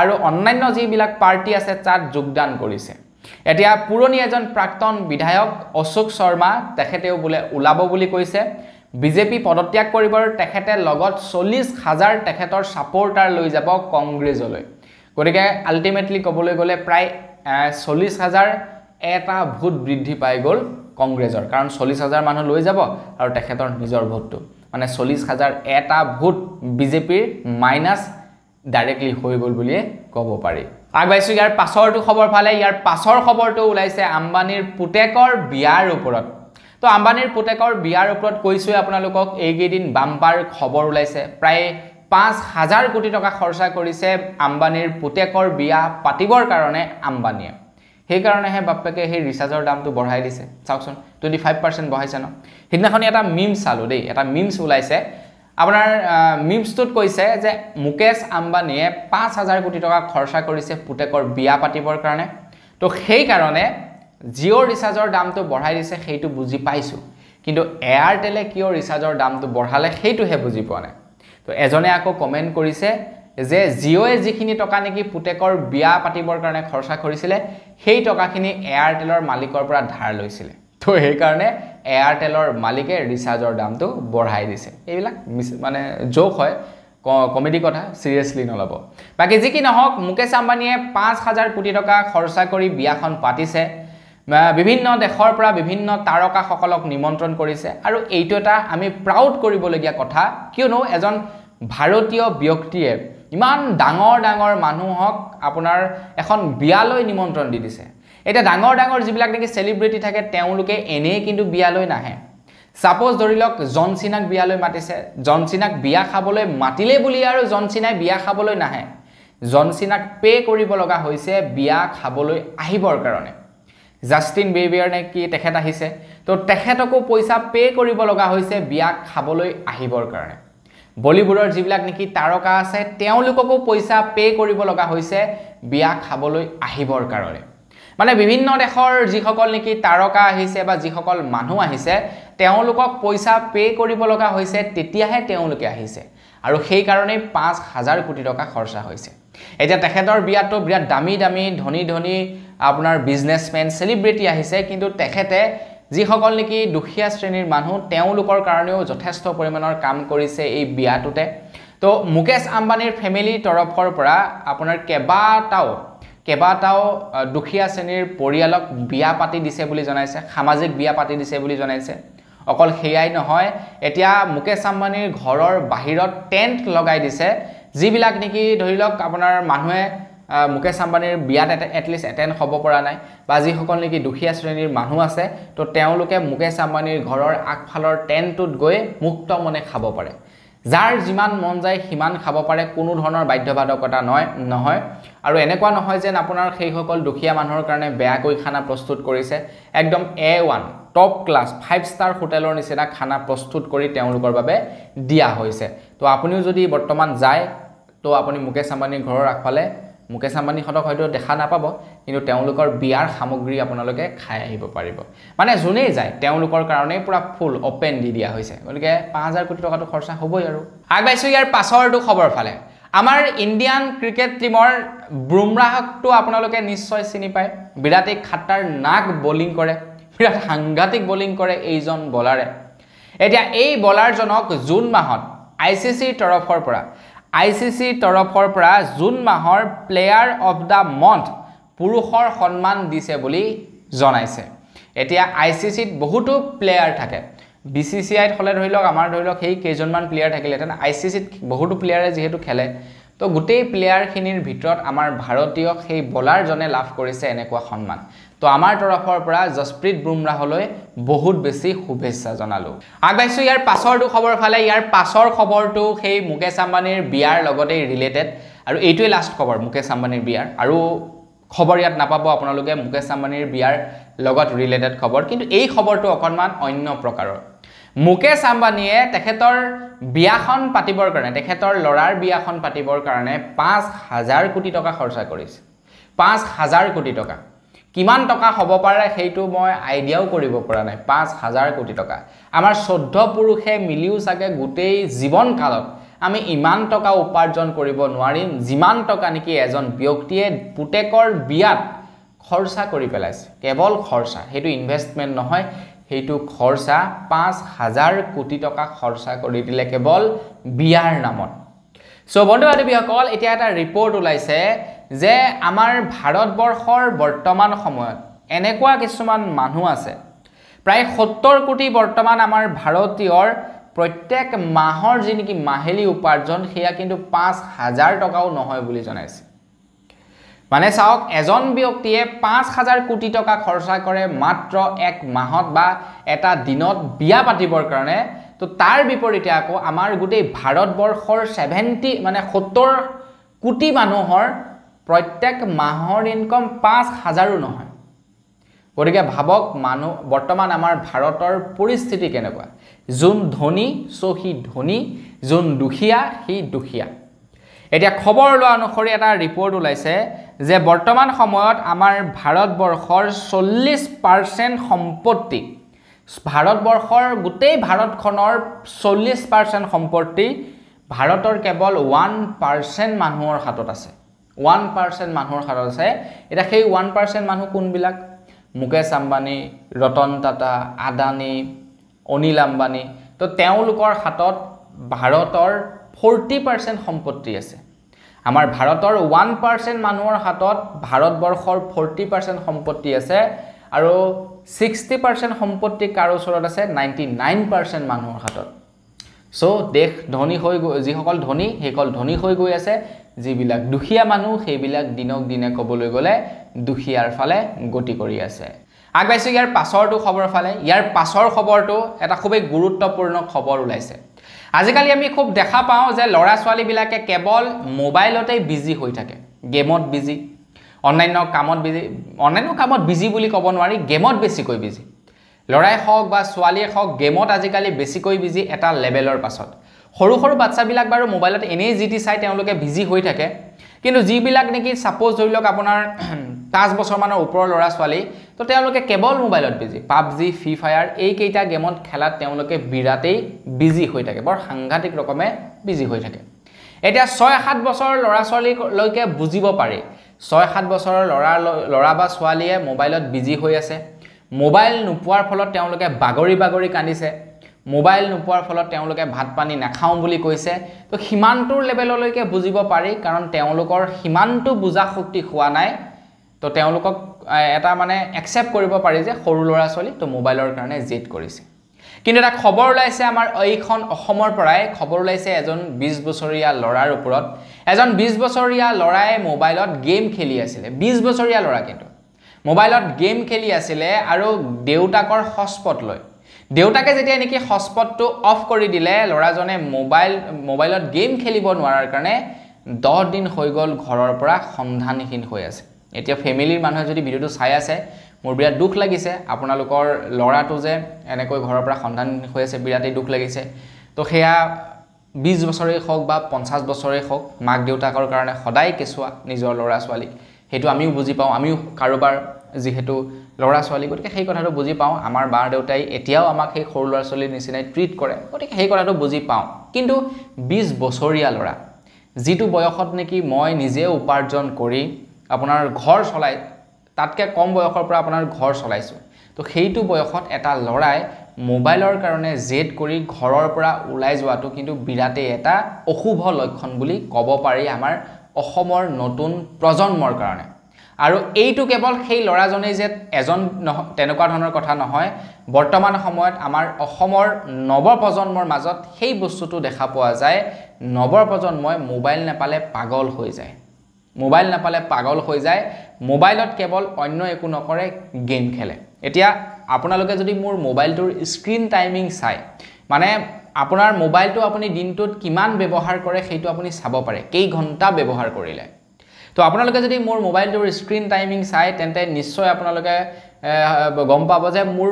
আৰু অন্যান্য যিবিলাক পাৰ্টি আছে তাত যোগদান কৰিছে এতিয়া পুৰণি এজন প্ৰাক্তন বিধায়ক অশোক শৰ্মা তেখেতেও বোলে উলাব বুলি কৈছে বিজেপি পদত্যাগ কৰিবৰ তেখেতে লগত 40,000 তেখেতৰ সাপোৰ্টাৰ লৈ যাব কংগ্ৰেছলৈ গতিকে আলটিমেটলি কবলৈ গলে প্ৰায় 40,000 এটা ভোট বৃদ্ধি পাই গল কংগ্ৰেছৰ কাৰণ 40,000 মানুহ লৈ যাব আৰু তেখেতৰ নিজৰ ভোটটো মানে 40,000 এটা ভোট বিজেপিৰ মাইনাস ডাইৰেক্টলি হৈ গল বুলি ক'ব পাৰি আগবাইছো ইয়াৰ পাছৰটো খবৰ ফালে ইয়াৰ পাছৰ খবৰটো ওলাইছে আম্বানীৰ পুতেকৰ বিয়াৰ ওপৰত তো আম্বানীৰ পুতেকৰ বিয়াৰ ওপৰত কৈছো আপোনালোকক এই কেইদিন বাম্পাৰ খবৰ ওলাইছে প্ৰায় 5,000 কোটি টকা খৰচা কৰিছে আম্বানীৰ পুতেকৰ বিয়া পাতিবৰ কাৰণে আম্বানীয়ে সেই কাৰণেহে বাপ্পেকে সেই ৰিচাৰ্জৰ দামটো বঢ়াই দিছে চাওকচোন 25% বঢ়াইছে ন হিদিনাখনি এটা মিমছ চালো দেই এটা মিমছ ওলাইছে আপোনাৰ মিমছটোত কৈছে যে মুকেশ আম্বানীয়ে 5,000 কোটি টকা খৰচা কৰিছে পুতেকৰ বিয়া পাতিবৰ কাৰণে তো সেই কাৰণে জিঅ' ৰিচাৰ্জৰ দামটো বঢ়াই দিছে সেইটো বুজি পাইছো কিন্তু এয়াৰটেলে কিয় ৰিচাৰ্জৰ দামটো বঢ়ালে সেইটোহে বুজি পোৱা নাই তো এজনে আকৌ কমেন্ট কৰিছে যে জিঅ'য়ে যিখিনি টকা নেকি পুতেকৰ বিয়া পাতিবৰ কাৰণে খৰচা কৰিছিলে সেই টকাখিনি এয়াৰটেলৰ মালিকৰ পৰা ধাৰ লৈছিলে তো সেই কাৰণে এয়াৰটেলৰ মালিকে ৰিচাৰ্জৰ দামটো বঢ়াই দিছে এইবিলাক মানে জোক হয় কমেডি কথা সিৰিয়াসলি নলব বাকি যি কি নহওক মুকেশ আম্বানীয়ে 5,000 কোটি টকা খৰচা কৰি বিয়াখন পাতিছে বিভিন্ন দেশৰ পৰা বিভিন্ন তাৰকা সকলক নিমন্ত্ৰণ কৰিছে আৰু এইটো এটা আমি প্ৰাউড কৰিবলগীয়া কথা কিয়নো এজন ভাৰতীয় ব্যক্তিয়ে ইমান ডাঙৰ মানুহক আপোনাৰ এখন বিয়ালৈ নিমন্ত্ৰণ দি দিছে এটা ডাঙৰ যিবিলাক নেকি সেলিব্ৰিটি থাকে তেওঁলোকে এনে কিন্তু বিয়ালৈ নাহে সাপোজ ধৰিলক জন সিনাক বিয়ালৈ মাতিছে জন সিনাক বিয়া খাবলৈ মাতিলে বুলি আৰু জন সিনাই বিয়া খাবলৈ নাহে জন সিনাক পে কৰিব লগা হৈছে বিয়া খাবলৈ আহিবৰ কাৰণে জাস্টিন বিবিয়াৰ নেকি তেখেত আহিছে তো তেখেতকো পইচা পে কৰিব লগা হৈছে বিয়া খাবলৈ আহিবৰ কাৰণে বলিউডৰ যিবিলাক নেকি তাৰকা আছে তেওঁলোককো পইচা পে কৰিব লগা হৈছে বিয়া খাবলৈ আহিবৰ কাৰণে মানে বিভিন্ন দেশৰ যিসকল নেকি তাৰকা আহিছে বা যিসকল মানুহ আহিছে তেওঁলোকক পইচা পে কৰিব লগা হৈছে তেতিয়াহে তেওঁলোকে আহিছে আৰু সেই কাৰণে 5,000 কোটি টকা খৰচা হৈছে এতিয়া তেখেতৰ বিয়াটো বিৰাট দামী ধনী আপোনাৰ বিজনেসমেন সেলিব্ৰিটি আহিছে কিন্তু তেখেতে যিসকল নেকি দুখীয়া শ্ৰেণীৰ মানুহ তেওঁলোকৰ কাৰণেও যথেষ্ট পৰিমাণৰ কাম কৰিছে এই বিয়াটোতে তো মুকেশ আম্বানীৰ ফ্যামিলি তৰফৰ পৰা আপোনাৰ কেবাটাও দুখীয়া শ্ৰেণীৰ পৰিয়ালক বিয়া পাতি দিছে বুলি জনাইছে সামাজিক বিয়া পাতি দিছে বুলি জনাইছে অকল হেয়াই নহয় এতিয়া মুকেশ আম্বানীৰ ঘৰৰ বাহিৰত টেন্ট লগাই দিছে যিবিলাক নেকি ধৰিলক আপোনাৰ মানুহে মুকেশ আম্বানীৰ বিয়াত এটলিষ্ট এটেন্ড হ'ব পৰা নাই বা যিসকল নেকি দুখীয়া শ্ৰেণীৰ মানুহ আছে তো তেওঁলোকে মুকেশ আম্বানীৰ ঘৰৰ আগফালৰ টেন্টটোত গৈ মুক্ত মনে খাব পাৰে যাৰ যিমান মন যায় সিমান খাব পাৰে কোনো ধৰণৰ বাধ্যবাধকতা নহয় আৰু এনেকুৱা নহয় যেন আপোনাৰ সেই সকল দুখীয়া মানুহৰ কাৰণে বেয়াকৈ খানা প্ৰস্তুত কৰিছে একদম A1 টপ ক্লাছ 5 ষ্টাৰ হোটেলৰ নিচিনা খানা প্ৰস্তুত কৰি তেওঁলোকৰ বাবে দিয়া হৈছে তো আপুনিও যদি বৰ্তমান যায় তো আপুনি মুকেশ আম্বানীৰ ঘৰৰ আগফালে মুকেশ আম্বানী হতক হয়তো দেখা নাপাব কিন্তু তেওঁলোকৰ বিয়াৰ সামগ্ৰী আপোনালোকে খাই আহিব পাৰিব মানে জুনে যায় তেওঁলোকৰ কাৰণে পুৰা ফুল ওপেন দি দিয়া হৈছে গতিকে 5,000 কোটি টকাটো খৰচা হ'বই আৰু আগবাইছো ইয়াৰ পাছৰটো খবৰ ফালে আমাৰ ইণ্ডিয়ান ক্ৰিকেট টিমৰ বুমৰাহকটো আপোনালোকে নিশ্চয় চিনি পায় বিৰাট খাটাৰ নাক বোলিং কৰে বিৰাট সাংঘাতিক বোলিং কৰে এইজন বলাৰে এতিয়া এই বলাৰজনক জুন মাহত ICC তৰফৰ পৰা জুন মাহৰ প্লেয়াৰ অফ দা মন্থ পুৰুষৰ সন্মান দিছে বুলি জনাইছে এতিয়া ICCত বহুতো প্লেয়াৰ থাকে BCCIত হলে ধৰি লওক আমাৰ ধৰি লওক সেই কেইজনমান প্লেয়াৰ থাকিলেহেঁতেন ICCত বহুতো প্লেয়াৰে যিহেতু খেলে তো গোটেই প্লেয়াৰখিনিৰ ভিতৰত আমাৰ ভাৰতীয় সেই বলাৰজনে লাভ কৰিছে এনেকুৱা সন্মান তো আমাৰ তৰফৰ পৰা জসপ্ৰীত বুমৰাহলৈ বহুত বেছি শুভেচ্ছা জনালো আগবাইছো ইয়াৰ পাছৰটো খবৰ ফালে ইয়াৰ পাছৰ খবৰটো সেই মুকেশ আম্বানীৰ বিয়াৰ লগতে ৰিলেটেড আৰু এইটোৱে লাষ্ট খবৰ মুকেশ আম্বানীৰ বিয়াৰ আৰু খবৰ ইয়াত নাপাব আপোনালোকে মুকেশ আম্বানীৰ বিয়াৰ লগত ৰিলেটেড খবৰ কিন্তু এই খবৰটো অকনমান অন্য প্ৰকাৰৰ মুকেশ আম্বানীয়ে তেখেতৰ বিয়াখন পাতিবৰ কাৰণে তেখেতৰ লৰাৰ বিয়াখন পাতিবৰ কাৰণে 5000 কোটি টকা খৰচা কৰিছে 5000 কোটি টকা কিমান টকা হ'ব পাৰে সেইটো মই আইডিয়াও কৰিব পৰা নাই 5000 কোটি টকা আমাৰ 14 পুৰুষে মিলিও সাকে গোটেই জীৱন কালত আমি ইমান টকা উপাৰ্জন কৰিব নোৱাৰিম যিমান টকা নেকি এজন ব্যক্তিয়ে পুতেকৰ বিয়াত খৰচা কৰি পেলাইছে কেৱল খৰচা হেতু ইনভেষ্টমেন্ট নহয় হেতু খৰচা 5000 কোটি টকা খৰচা কৰি দিলে কেৱল বিয়াৰ নামত সো বন্ধু-বান্ধৱীসকল এতিয়া এটা ৰিপৰ্ট ওলাইছে যে আমাৰ ভাৰতবৰ্ষৰ বৰ্তমান সময়ত এনেকুৱা কিছুমান মানুহ আছে প্ৰায় 70 কোটি বৰ্তমান আমাৰ ভাৰতীয়ৰ প্ৰত্যেক মাহৰ যি নেকি মাহেলী উপাৰ্জন সেয়া কিন্তু 5000 টকাও নহয় বুলি জনাইছে মানে চাওক এজন ব্যক্তিয়ে 5000 কোটি টকা খৰচা কৰে মাত্ৰ এক মাহত বা এটা দিনত বিয়া পাতিবৰ কাৰণে তো তাৰ বিপৰীতে আকৌ আমাৰ গোটেই ভাৰতবৰ্ষৰ 70 মানে 70 কোটি মানুহৰ প্ৰত্যেক মাহৰ ইনকাম 5000ও নহয় গতিকে ভাবক মানুহ বৰ্তমান আমাৰ ভাৰতৰ পৰিস্থিতি কেনেকুৱা যোন ধনী সহি ধনী যোন দুখিয়া হি দুখিয়া এতিয়া খবৰ লোৱা অনুসৰি এটা ৰিপৰ্ট ওলাইছে যে বৰ্তমান সময়ত আমাৰ ভাৰতবৰ্ষৰ 40% সম্পত্তি ভাৰতবৰ্ষৰ গোটেই ভাৰতখনৰ 40% সম্পত্তি ভাৰতৰ কেৱল 1% মানুহৰ হাতত আছে 1% মানুহৰ হাতত আছে এটা সেই 1% মানুহ কোনবিলাক মুকেশ আম্বানী ৰতন টাটা আদানী অনিল আম্বানী তো তেওঁলোকৰ হাতত ভাৰতৰ 40% সম্পত্তি আছে আমাৰ ভাৰতৰ 1% মানুহৰ হাতত ভাৰতবৰ্ষৰ 40% সম্পত্তি আছে আৰু 60% সম্পত্তি কাৰ ওচৰত আছে 99% মানুহৰ হাতত সো দেশ ধনী হৈ যিসকল ধনী হেকল ধনী হৈ গৈ আছে যিবিলাক দুখিয়া মানুহ সেইবিলাক দিনক দিনে কবলৈ গলে দুখিয়াৰ ফালে গতি কৰি আছে আগবাইছো ইয়াৰ পাছৰটো খবৰ ফালে ইয়াৰ পাছৰ খবৰটো এটা খুবেই গুৰুত্বপূৰ্ণ খবৰ ওলাইছে আজিকালি আমি খুব দেখা পাওঁ যে লৰা ছোৱালী বিলাকে কেৱল মোবাইলতে বিজি হৈ থাকে গেমত বিজি অনলাইন কামত বিজি বুলি ক'ব নোৱাৰি গেমত বেছিকৈ বিজি লৰাই হওক বা ছোৱালীয়ে হওক গেমত আজিকালি বেছিকৈ বিজি এটা লেভেলৰ পাছত সৰু সৰু বাচ্চাবিলাক বাৰু মোবাইলত এনেই জিটি চাই তেওঁলোকে বিজি হৈ থাকে কিন্তু যিবিলাক নেকি সাপোজ ধৰি লওক আপোনাৰ 5 বছৰ মানৰ ওপৰৰ লৰা ছোৱালী তো তেওঁলোকে কেৱল মোবাইলত বিজি পাবজি ফ্ৰী ফায়াৰ এই কেইটা গেমত খেলাত তেওঁলোকে বিৰাতেই বিজি হৈ থাকে বৰ সাংঘাতিক ৰকমে বিজি হৈ থাকে এতিয়া 6-7 বছৰৰ লৰা ছোৱালীলৈকে বুজিব পাৰি 6-7 বছৰৰ লৰা বা ছোৱালীয়ে মোবাইলত বিজি হৈ আছে মোবাইল নোপোৱাৰ ফলত তেওঁলোকে বাগৰি কান্দিছে মোবাইল নোপোৱাৰ ফলত তেওঁলোকে ভাত পানী নাখাও বুলি কৈছে তো হিমানটোৰ লেভেললৈকে বুজিব পাৰি কাৰণ তেওঁলোকৰ হিমানটো বুজা শক্তি হোৱা নাই তো তেওঁলোকক এটা মানে একসেপ্ট কৰিব পাৰি যে সৰু লৰা ছোৱালী তো মোবাইলৰ কাৰণে জেদ কৰিছে কিন্তু এটা খবৰ ওলাইছে আমাৰ এইখন অসমৰ পৰাই খবৰ ওলাইছে এজন 20 বছৰীয়া লৰাৰ ওপৰত এজন 20 বছৰীয়া লৰাই মোবাইলত গেম খেলি আছিল 20 বছৰীয়া লৰা কিন্তু মোবাইলত গেম খেলি আছিল আৰু দেউতাকৰ হটস্পট লৈ দেউতাকে যেতিয়া নেকি হটস্পটটো অফ কৰি দিলে লৰাজনে মোবাইলত গেম খেলিব নোৱাৰাৰ কাৰণে 10 দিন হৈ গল ঘৰৰ পৰা সন্ধানহীন হৈ আছে এতিয়া ফ্যামিলিৰ মানুহে যদি ভিডিওটো চাই আছে মোৰ বিৰাট দুখ লাগিছে আপোনালোকৰ লৰাটো যে এনেকৈ ঘৰৰ পৰা সন্ধানহীন হৈ আছে বিৰাটেই দুখ লাগিছে তো হেয়া 20 বছৰেই হওক বা 50 বছৰেই হওক মাক দেউতাকৰ কাৰণে সদায় কেছুৱা নিজৰ লৰা ছোৱালী হেতু আমিও বুজি পাওঁ আমিও কাৰোবাৰ যিহেতু লৰা ছোৱালী গতিকে সেই কথাটো বুজি পাওঁ আমাৰ বাৰ দেউতাই এতিয়াও আমাক সেই সৰু লৰা ছোৱালীৰ নিচিনাই ট্ৰিট কৰে গতিকে সেই কথাটো বুজি পাওঁ কিন্তু 20 বছৰীয়া লৰা যিটো বয়সত নেকি মই নিজে উপাৰ্জন কৰি আপোনাৰ ঘৰ চলাই তাতকে কম বয়সৰ পৰা আপোনাৰ ঘৰ চলাইছো তো সেইটো বয়সত এটা লৰাই মোবাইলৰ কাৰণে জেদ কৰি ঘৰৰ পৰা ওলাই যোৱাটো কিন্তু বিৰাতে এটা অশুভ লক্ষণ বুলি ক'ব পাৰি আমাৰ অসমৰ নতুন প্ৰজন্মৰ কাৰণে আৰু এইটো কেৱল সেই ল'ৰাজনেই যে এজন তেনেকুৱা ধৰণৰ কথা নহয় বৰ্তমান সময়ত আমাৰ অসমৰ নৱপ্ৰজন্মৰ মাজত সেই বস্তুটো দেখা পোৱা যায় নৱপ্ৰজন্মই মোবাইল নাপালে পাগল হৈ যায় মোবাইল নাপালে পাগল হৈ যায় মোবাইলত কেৱল অন্য একো নকৰে গেম খেলে এতিয়া আপোনালোকে যদি মোৰ মোবাইলটোৰ স্ক্ৰীন টাইমিং চাই মানে আপোনাৰ মোবাইলটো আপুনি দিনটোত কিমান ব্যৱহাৰ কৰে সেইটো আপুনি চাব পাৰে কেই ঘণ্টা ব্যৱহাৰ কৰিলে তো আপোনালোকে যদি মোৰ মোবাইলটোৰ স্ক্ৰীন টাইমিং চাই তেন্তে নিশ্চয় আপোনালোকে গম পাব যে মোৰ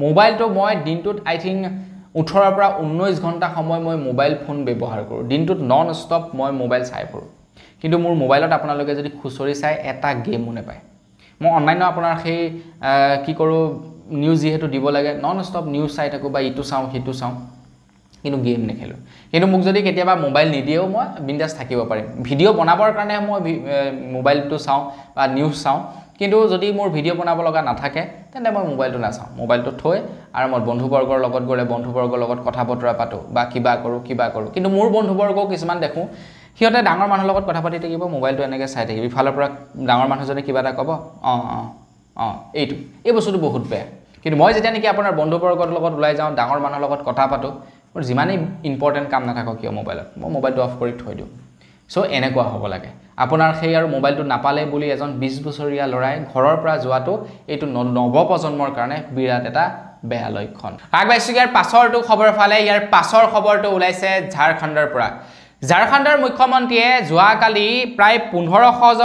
মোবাইলটো মই দিনটোত আই থিংক 18 পৰা 19 ঘণ্টা সময় মই মোবাইল ফোন ব্যৱহাৰ কৰোঁ দিনটোত নন ষ্টপ মই মোবাইল চাই ফুৰোঁ কিন্তু মোৰ মোবাইলত আপোনালোকে যদি খুচৰি চাই এটা গেমো নাপায় মই অনলাইনত আপোনাৰ সেই কি কৰোঁ নিউজ যেহেতু দিব লাগে নন ষ্টপ নিউজ চাই থাকোঁ বা ইটো চাওঁ সিটো চাওঁ কিন্তু গেম নেখেলোঁ কিন্তু মোক যদি কেতিয়াবা মোবাইল নিদিয়েও মই বিন্দাছ থাকিব পাৰিম ভিডিঅ' বনাবৰ কাৰণে মই মোবাইলটো চাওঁ বা নিউজ চাওঁ কিন্তু যদি মোৰ ভিডিঅ' বনাব লগা নাথাকে তেন্তে মই মোবাইলটো নাচাওঁ মোবাইলটো থৈ আৰু মই বন্ধুবৰ্গৰ লগত গ'লে বন্ধুবৰ্গৰ লগত কথা বতৰা পাতোঁ বা কিবা কৰোঁ কিন্তু মোৰ বন্ধুবৰ্গও কিছুমান দেখোঁ সিহঁতে ডাঙৰ মানুহৰ লগত কথা পাতি থাকিব মোবাইলটো এনেকৈ চাই থাকিব ইফালৰ পৰা ডাঙৰ মানুহজনে কিবা এটা ক'ব এইটো এই বস্তুটো বহুত বেয়া কিন্তু মই যেতিয়া নেকি আপোনাৰ বন্ধুবৰ্গৰ লগত ওলাই যাওঁ ডাঙৰ মানুহৰ লগত কথা পাতোঁ মোৰ যিমানেই ইম্পৰ্টেণ্ট কাম নাথাকক কিয় মোবাইলত মই মোবাইলটো অফ কৰি থৈ দিওঁ চ' এনেকুৱা হ'ব লাগে আপোনাৰ সেই আৰু মোবাইলটো নাপালে বুলি এজন 20 বছৰীয়া ল'ৰাই ঘৰৰ পৰা যোৱাটো এইটো নৱপ্ৰজন্মৰ কাৰণে বিৰাট এটা বেয়া লক্ষণ আগবাইছোঁ ইয়াৰ পাছৰটো খবৰ ফালে ইয়াৰ পাছৰ খবৰটো ওলাইছে ঝাৰখণ্ডৰ পৰা ঝাৰখণ্ডৰ মুখ্যমন্ত্ৰীয়ে যোৱাকালি প্ৰায় 1500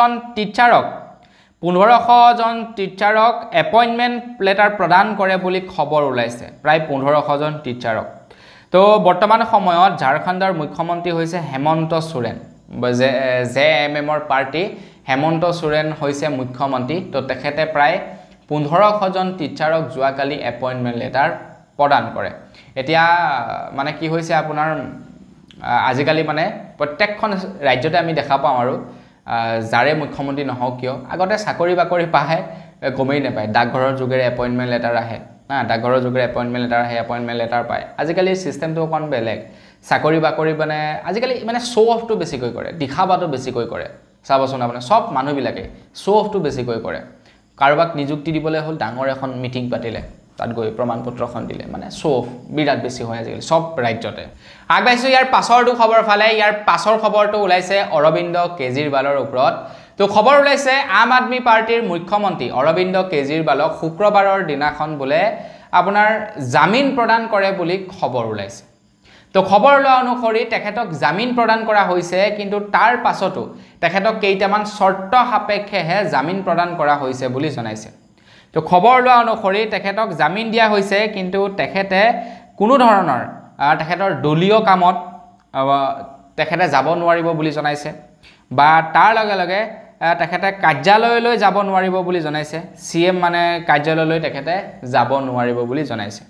জন টিচাৰক এপইণ্টমেণ্ট লেটাৰ প্ৰদান কৰে বুলি খবৰ ওলাইছে প্ৰায় 1500 জন টিচাৰক তো বৰ্তমান সময়ত ঝাৰখণ্ডৰ মুখ্যমন্ত্ৰী হৈছে হেমন্ত সোৰেন JMMৰ পাৰ্টি হেমন্ত সোৰেন হৈছে মুখ্যমন্ত্ৰী তো তেখেতে প্ৰায় 1500 জন টিচাৰক যোৱাকালি এপইণ্টমেণ্ট লেটাৰ প্ৰদান কৰে এতিয়া মানে কি হৈছে আপোনাৰ আজিকালি মানে প্ৰত্যেকখন ৰাজ্যতে আমি দেখা পাওঁ আৰু যাৰে মুখ্যমন্ত্ৰী নহওক কিয় আগতে চাকৰি বাকৰি পাহে গমেই নাপায় ডাকঘৰৰ যোগেৰে এপইণ্টমেণ্ট লেটাৰ আহে ডাকঘৰৰ যোগেৰে এপইণ্টমেণ্ট লেটাৰ পায় আজিকালি চিষ্টেমটো অকণ বেলেগ চাকৰি বাকৰি মানে আজিকালি মানে শ্ব' অফটো বেছিকৈ কৰে দিখাবাটো বেছিকৈ কৰে চাবচোন আপুনি সব মানুহবিলাকে শ্ব' অফটো বেছিকৈ কৰে কাৰোবাক নিযুক্তি দিবলৈ হ'ল ডাঙৰ এখন মিটিং পাতিলে তাত গৈ প্ৰমাণপত্ৰখন দিলে মানে শ্ব' অফ বিৰাট বেছি হয় আজিকালি সব ৰাজ্যতে আগবাইছোঁ ইয়াৰ পাছৰটো খবৰ ফালে ইয়াৰ পাছৰ খবৰটো ওলাইছে অৰবিন্দ কেজৰিৱালৰ ওপৰত তো খবৰ ওলাইছে আম আদমি পাৰ্টিৰ মুখ্যমন্ত্ৰী অৰবিন্দ কেজৰিৱালক শুক্ৰবাৰৰ দিনাখন বোলে আপোনাৰ জামিন প্ৰদান কৰে বুলি খবৰ ওলাইছে তো খবৰ লোৱা অনুসৰি তেখেতক জামিন প্ৰদান কৰা হৈছে কিন্তু তাৰ পাছতো তেখেতক কেইটামান চৰ্ত সাপেক্ষেহে জামিন প্ৰদান কৰা হৈছে বুলি জনাইছে তো খবৰ লোৱা অনুসৰি তেখেতক জামিন দিয়া হৈছে কিন্তু তেখেতে কোনো ধৰণৰ তেখেতৰ দলীয় কামত তেখেতে যাব নোৱাৰিব বুলি জনাইছে বা তাৰ লগে লগে তেখেতে কাৰ্যালয়লৈ যাব নোৱাৰিব বুলি জনাইছে CM মানে কাৰ্যালয়লৈ তেখেতে যাব নোৱাৰিব বুলি জনাইছে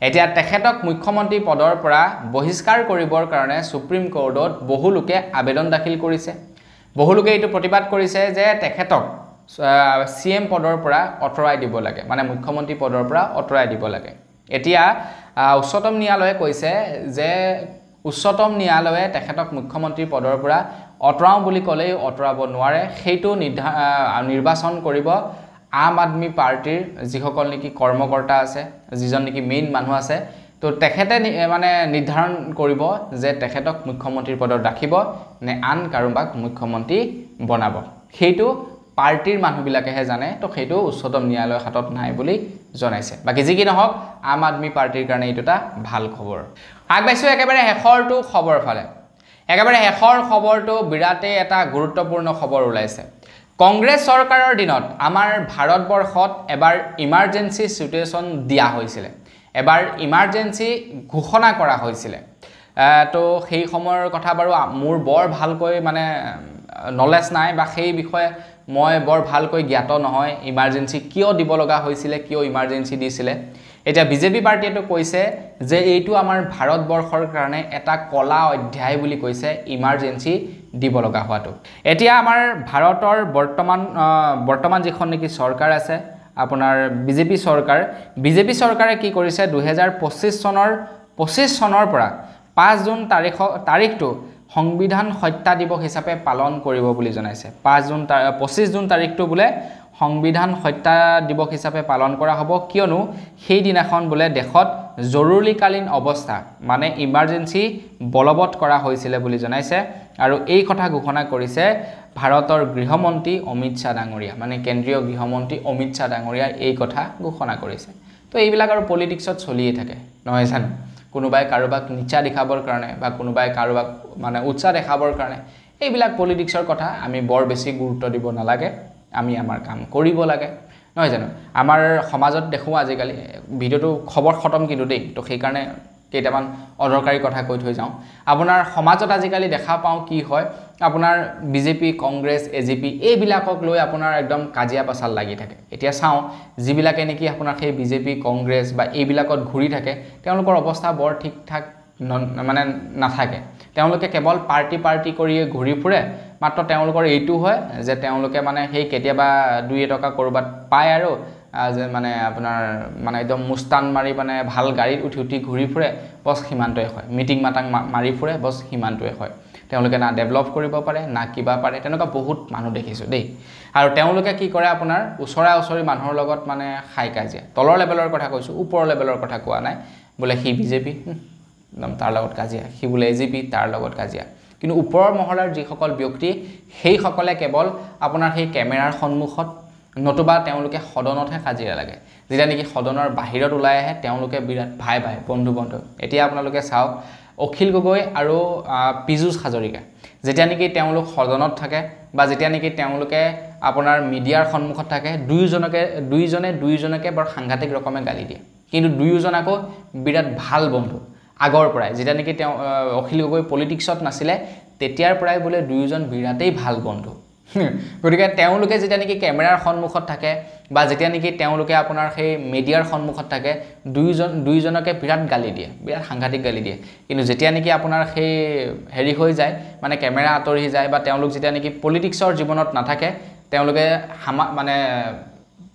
এতিয়া তেখেতক মুখ্যমন্ত্ৰী পদৰ পৰা বহিষ্কাৰ কৰিবৰ কাৰণে সুপ্ৰিম কোৰ্টত বহু লোকে আবেদন দাখিল কৰিছে বহু লোকে এইটো প্ৰতিবাদ কৰিছে যে তেখেতক CM পদৰ পৰা অতৰাই দিব লাগে মানে মুখ্যমন্ত্ৰী পদৰ পৰা অতৰাই দিব লাগে এতিয়া উচ্চতম ন্যায়ালয়ে কৈছে যে উচ্চতম ন্যায়ালয়ে তেখেতক মুখ্যমন্ত্ৰী পদৰ পৰা অতৰাও বুলি ক'লেই অতৰাব নোৱাৰে সেইটো নিৰ্বাচন কৰিব আম আদমি পাৰ্টিৰ যিসকল নেকি কৰ্মকৰ্তা আছে যিজন নেকি মেইন মানুহ আছে তো তেখেতে মানে নিৰ্ধাৰণ কৰিব যে তেখেতক মুখ্যমন্ত্ৰীৰ পদত ৰাখিব নে আন কাৰোবাক মুখ্যমন্ত্ৰী বনাব সেইটো পাৰ্টিৰ মানুহবিলাকেহে জানে তো সেইটো উচ্চতম ন্যায়ালয়ৰ হাতত নাই বুলি জনাইছে বাকি যি কি নহওক আম আদমি পাৰ্টিৰ কাৰণে এইটো এটা ভাল খবৰ আগবাইছোঁ একেবাৰে শেষৰটো খবৰ ফালে একেবাৰে শেষৰ খবৰটো বিৰাটেই এটা গুৰুত্বপূৰ্ণ খবৰ ওলাইছে কংগ্ৰেছ চৰকাৰৰ দিনত আমাৰ ভাৰতবৰ্ষত এবাৰ ইমাৰ্জেন্সি সিচুৱেশ্যন দিয়া হৈছিল এবাৰ ইমাৰ্জেন্সি ঘোষণা কৰা হৈছিল তো সেই সময়ৰ কথা বাৰু মোৰ বৰ ভালকৈ মানে নলেজ নাই বা সেই বিষয়ে মই বৰ ভালকৈ জ্ঞাত নহয় ইমাৰ্জেন্সি কিয় দিব লগা হৈছিল কিয় ইমাৰ্জেন্সি দিছিল এতিয়া বিজেপি পাৰ্টিয়েটো কৈছে যে এইটো আমাৰ ভাৰতবৰ্ষৰ কাৰণে এটা কলা অধ্যায় বুলি কৈছে ইমাৰ্জেন্সি দিব লগা হোৱাটো এতিয়া আমাৰ ভাৰতৰ বৰ্তমান যিখন নেকি চৰকাৰ আছে আপোনাৰ বিজেপি চৰকাৰে কি কৰিছে 2025 চনৰ পৰা 5 জুন তাৰিখটো সংবিধান হত্যা দিৱস হিচাপে পালন কৰিব বুলি জনাইছে 25 জুন তাৰিখটো বোলে সংবিধান হত্যা দিৱস হিচাপে পালন কৰা হ'ব কিয়নো সেই দিনাখন বোলে দেশত জৰুৰীকালীন অৱস্থা মানে ইমাৰ্জেন্সি বলবৎ কৰা হৈছিল বুলি জনাইছে আৰু এই কথা ঘোষণা কৰিছে ভাৰতৰ গৃহমন্ত্ৰী অমিত শাহ ডাঙৰীয়া মানে কেন্দ্ৰীয় গৃহমন্ত্ৰী অমিত শাহ ডাঙৰীয়া এই কথা ঘোষণা কৰিছে তো এইবিলাক আৰু পলিটিক্সত চলিয়ে থাকে নহয় জানো কোনোবাই কাৰোবাক নিচা দেখাবৰ কাৰণে বা কোনোবাই কাৰোবাক মানে উৎসাহ দেখাবৰ কাৰণে এইবিলাক পলিটিক্সৰ কথা আমি বৰ বেছি গুৰুত্ব দিব নালাগে আমি আমাৰ কাম কৰিব লাগে নহয় জানো আমাৰ সমাজত দেখো আজিকালি ভিডিওটো খবৰ খতম কিন্তু দেই তো সেই কাৰণে কেইটামান অদৰকাৰী কথা কৈ থৈ যাওঁ আপোনাৰ সমাজত আজিকালি দেখা পাওঁ কি হয় আপোনাৰ বিজেপি কংগ্ৰেছ এজিপি এইবিলাকক লৈ আপোনাৰ একদম কাজিয়া পাছাল লাগি থাকে এতিয়া চাওঁ যিবিলাকে নেকি আপোনাৰ সেই বিজেপি কংগ্ৰেছ বা এইবিলাকত ঘূৰি থাকে তেওঁলোকৰ অৱস্থা বৰ ঠিক ঠাক মানে নাথাকে তেওঁলোকে কেৱল পাৰ্টি কৰিয়ে ঘূৰি ফুৰে মাত্ৰ তেওঁলোকৰ এইটো হয় যে তেওঁলোকে মানে সেই কেতিয়াবা 2 টকা কৰবাত পায় আৰু যে মানে আপোনাৰ মানে একদম মুস্তান মাৰি মানে ভাল গাড়ীত উঠি ঘূৰি ফুৰে বস সীমান্তই হয় মিটিং মাটাং মাৰি ফুৰে বস সীমান্তই হয় তেওঁলোকে না ডেভেলপ কৰিব পাৰে না কিবা পাৰে তেনেকুৱা বহুত মানুহ দেখিছো দেই আৰু তেওঁলোকে কি কৰে আপোনাৰ ওচৰা-ওচৰি মানুহৰ লগত মানে খাই কাজিয়া তলৰ লেভেলৰ কথা কৈছো ওপৰৰ লেভেলৰ কথা কোৱা নাই বোলে সি বিজেপি একদম তাৰ লগত কাজিয়া সি বোলে এজিপি তাৰ লগত কাজিয়া কিন্তু ওপৰৰ মহলাৰ যিসকল ব্যক্তি সেই সকলে কেৱল আপোনাৰ সেই কেমেৰাৰ সন্মুখত নতুবা তেওঁলোকে সদনতহে কাজিয়া লাগে যেতিয়া নেকি সদনৰ বাহিৰত ওলাই আহে তেওঁলোকে বিৰাট ভাই বন্ধু এতিয়া আপোনালোকে চাওক অখিল গগৈ আৰু পিজুষ হাজৰিকা যেতিয়া নেকি তেওঁলোক সদনত থাকে বা যেতিয়া নেকি তেওঁলোকে আপোনাৰ মিডিয়াৰ সন্মুখত থাকে দুইজনকে বৰ সাংঘাতিক ৰকমে গালি দিয়ে কিন্তু দুয়োজন আকৌ বিৰাট ভাল বন্ধু আগৰ পৰাই যেতিয়া নেকি তেওঁ অখিল গগৈ পলিটিক্সত নাছিলে তেতিয়াৰ পৰাই বোলে দুয়োজন বিৰাটেই ভাল বন্ধু গতিকে তেওঁলোকে যেতিয়া নেকি কেমেৰাৰ সন্মুখত থাকে বা যেতিয়া নেকি তেওঁলোকে আপোনাৰ সেই মিডিয়াৰ সন্মুখত থাকে দুইজনকে বিৰাট গালি দিয়ে বিৰাট সাংঘাতিক গালি দিয়ে কিন্তু যেতিয়া নেকি আপোনাৰ সেই হেৰি হৈ যায় মানে কেমেৰা আঁতৰি যায় বা তেওঁলোক যেতিয়া নেকি পলিটিক্সৰ জীৱনত নাথাকে তেওঁলোকে মানে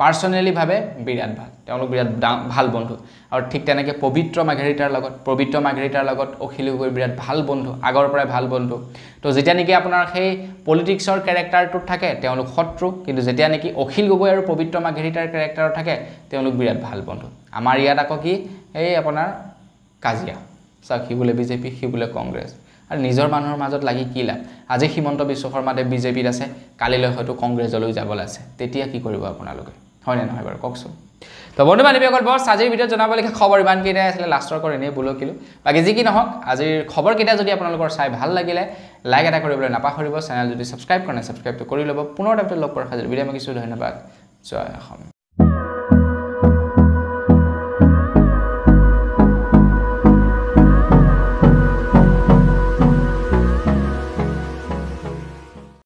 পাৰ্সোনালি ভাবে বিৰাট ভাল তেওঁলোক বিৰাট ভাল বন্ধু আৰু ঠিক তেনেকৈ পবিত্ৰ মাৰ্ঘেৰিটাৰ লগত অখিল গগৈ বিৰাট ভাল বন্ধু আগৰ পৰাই ভাল বন্ধু তো যেতিয়া নেকি আপোনাৰ সেই পলিটিক্সৰ ক্যাৰেক্টাৰটোত থাকে তেওঁলোক শত্ৰু কিন্তু যেতিয়া নেকি অখিল গগৈ আৰু পবিত্ৰ মাৰ্ঘেৰিটাৰ ক্যাৰেক্টাৰত থাকে তেওঁলোক বিৰাট ভাল বন্ধু আমাৰ ইয়াত আকৌ কি এই আপোনাৰ কাজিয়া সি বোলে বিজেপি সি বোলে কংগ্ৰেছ আৰু নিজৰ মানুহৰ মাজত লাগি কি লাভ আজি হিমন্ত বিশ্ব শৰ্মাদেৱ বিজেপিত আছে কালিলৈ হয়তো কংগ্ৰেছলৈ যাবলৈ আছে তেতিয়া কি কৰিব আপোনালোকে হয় নে নহয় বাৰু কওকচোন তো বন্ধু বান্ধৱীসকল বস আজিৰ ভিডিঅ'ত জনাবলগীয়া খবৰ ইমান কেইটাই আছিলে লাষ্টৰ কৰি এনেই বুলকিলো বাকি যি কি নহওক আজিৰ খবৰ কেইটা যদি আপোনালোকৰ চাই ভাল লাগিলে লাইক এটা কৰিবলৈ নাপাহৰিব চেনেল যদি সাবস্ক্ৰাইব কৰা নাই সাবস্ক্ৰাইবটো কৰি ল'ব পুনৰ এটা লগ পোৱাৰ খাজৰ ভিডিঅ' মই কিছু ধন্যবাদ জয় অসম